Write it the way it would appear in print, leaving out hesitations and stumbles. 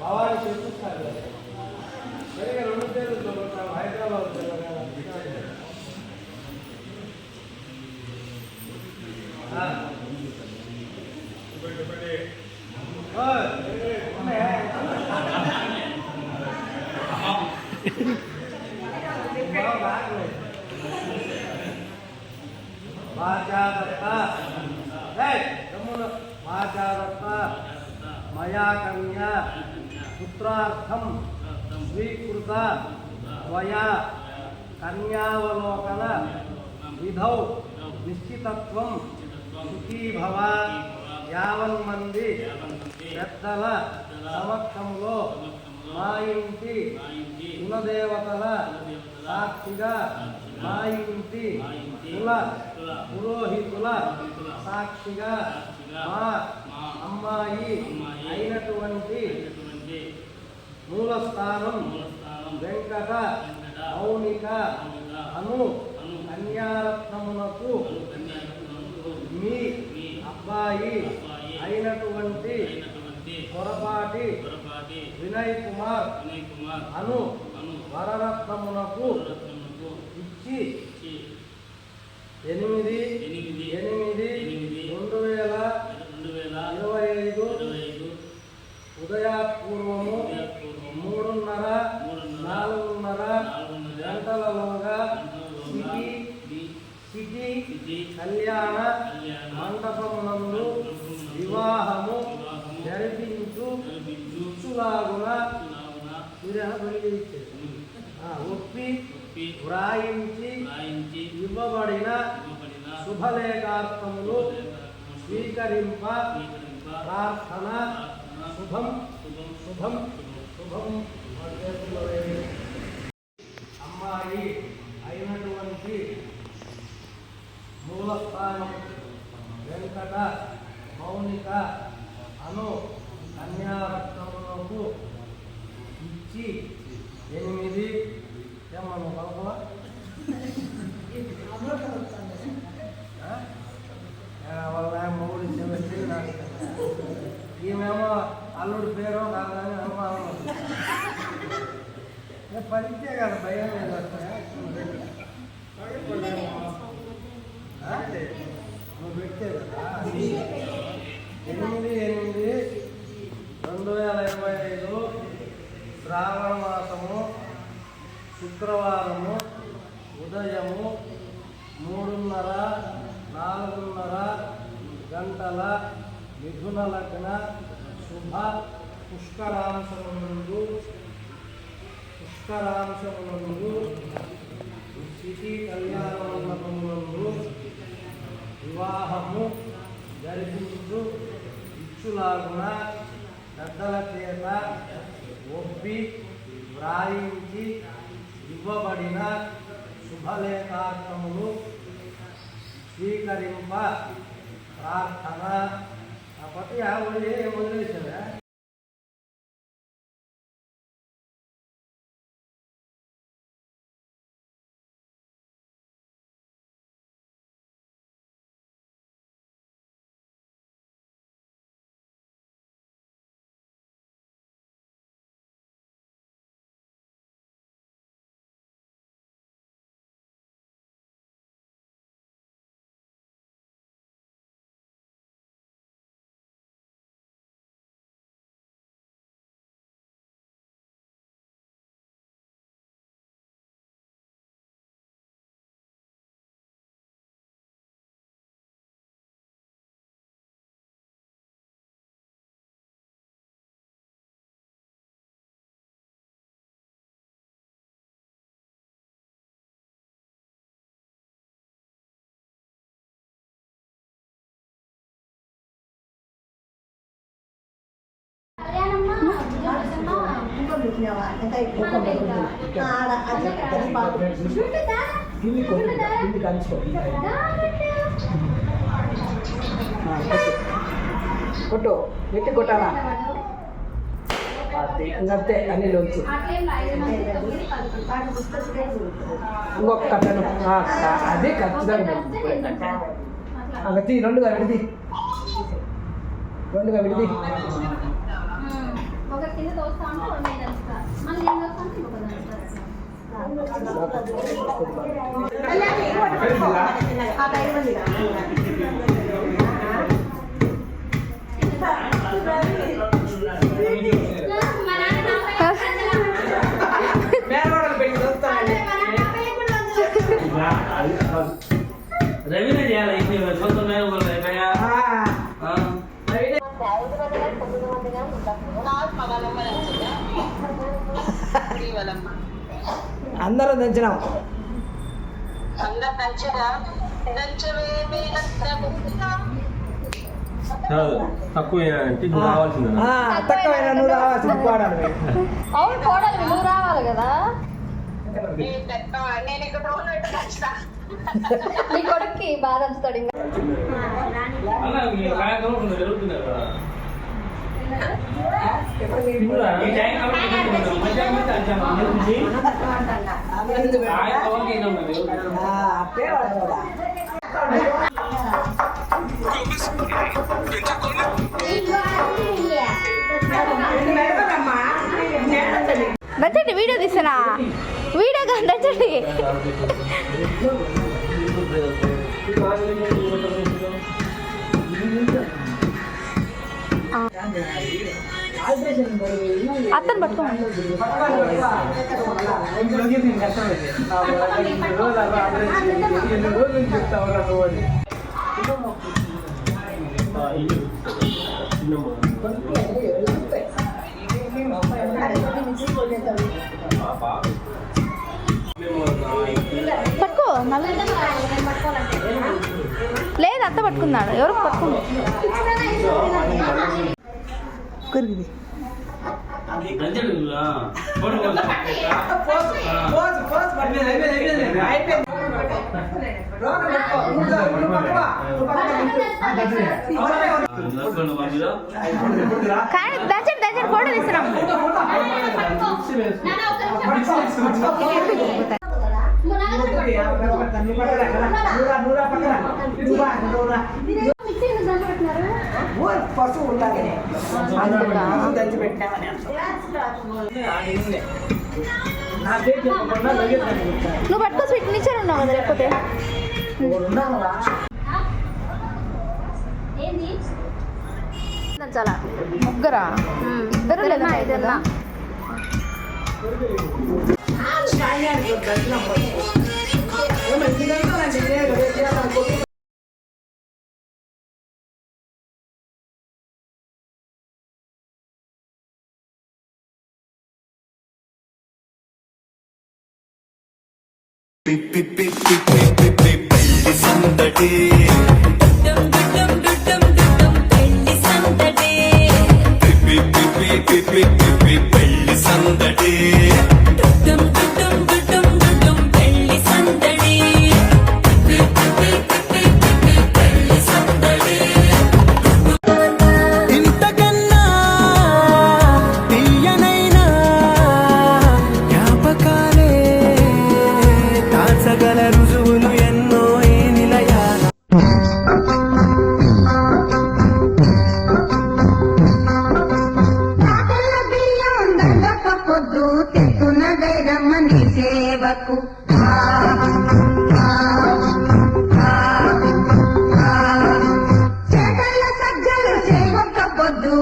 భవాని చూపిస్తారు సరిగా 2 పేర్లు హైదరాబాద్ मया कन्या पुत्रार्थं स्वीकृत त्वया कन्यावलोकन विधौ निश्चितत्वं सुखी भव यावन्मंदी పెద్దల సమక్షంలో మా ఇంటి కులదేవతల సాక్షిగా మా ఇంటి కుల పురోహితుల సాక్షిగా మా అమ్మాయి అయినటువంటి మూలస్థానం వెంకట మౌనిక అను కన్యారత్నమునకు మీ అబ్బాయి అయినటువంటి పొరపాటి వినయ్ కుమార్ అను వరరత్నమునకు ఇచ్చి 8/8/2025 ఉదయపూర్వము 3:30-4:30 గంటలలోగా సిటీ కళ్యాణ మండపమునందు వివాహము జరిపించు ఇచ్చులాగున ఒప్పి వ్రాయించి ఇవ్వబడిన శుభలేఖార్థములు స్వీకరింప ప్రార్థన. శుభం శుభం శుభం. అమ్మాయి అయినటువంటి మూలస్థానం వెంకట మౌనిక అను కన్యారత్నమునకు ఇచ్చి 8 ఏమన్నా బాబా వాళ్ళ మూడు సెమిస్టర్ ఈమెమో అల్లుడి పేరు కాదని అనుమానం పరిచే కదా భయం లేదు నువ్వు పెట్టే కదా 8/8/2025 శ్రావణ మాసము శుక్రవారము ఉదయము 3:30-4:30 గంటల మిథున లగ్న శుభ పుష్కరాంశమునందు సిటీ కళ్యాణ మండపమునందు వివాహము జరిపించు ఇచ్చులాగున పెద్దల చేత ఒప్పి వ్రాయించి ఇవ్వబడిన శుభలేఖార్థములు స్వీకరింప ప్రార్థన. ఆ పతి వదిలేసారా కొట్టు పెట్టి కొట్టాలా అంతే అన్నిలోంచి ఇంకొక కట్టను అదే ఖచ్చితంగా అగతి రెండుగా విడిది ఒక కింద దోస్తా ఉంటే రెండు మీద దోస్తా మళ్ళీ కింద దోస్తా ఉంటే ఇంకొక రవినే చేయాలి అందరం దంచినాం తక్కువ రావాల్సింది తక్కువైనా నువ్వు రావాల్సింది పాడాలి అవును కోడలు నువ్వు రావాలి కదా నీ కొడుక్కి బాగా దంచుతాడు ఇంకా దంచండి వీడియో తీసానా వీడియో కాదు దంచండి అత్తను పట్టుకోండి పట్టుకో లేదు అత్త పట్టుకున్నాడు ఎవరు పట్టుకున్నాడు కానీ దంచండి దంచండి ఫోటో తీస్తున్నాం పశువు ఉండాలి దంచి పెట్టామని నువ్వు పట్టుకో స్వీట్ నిచ్చారు ఉన్నావు కదా లేకపోతే చాలా ముగ్గురా ఇద్దరు లేదా ఇద్దరులా పెళ్లి సందడి పెళ్లి సందడి ఇంతకన్నా తీయనైనా జ్ఞాపకాలే దాచగల రుజువులు ఎన్నో ఈ నిలయాల తెస్తున్నదైరమ్మని సేవకు చేతల సజ్జలు సేవక పొద్దు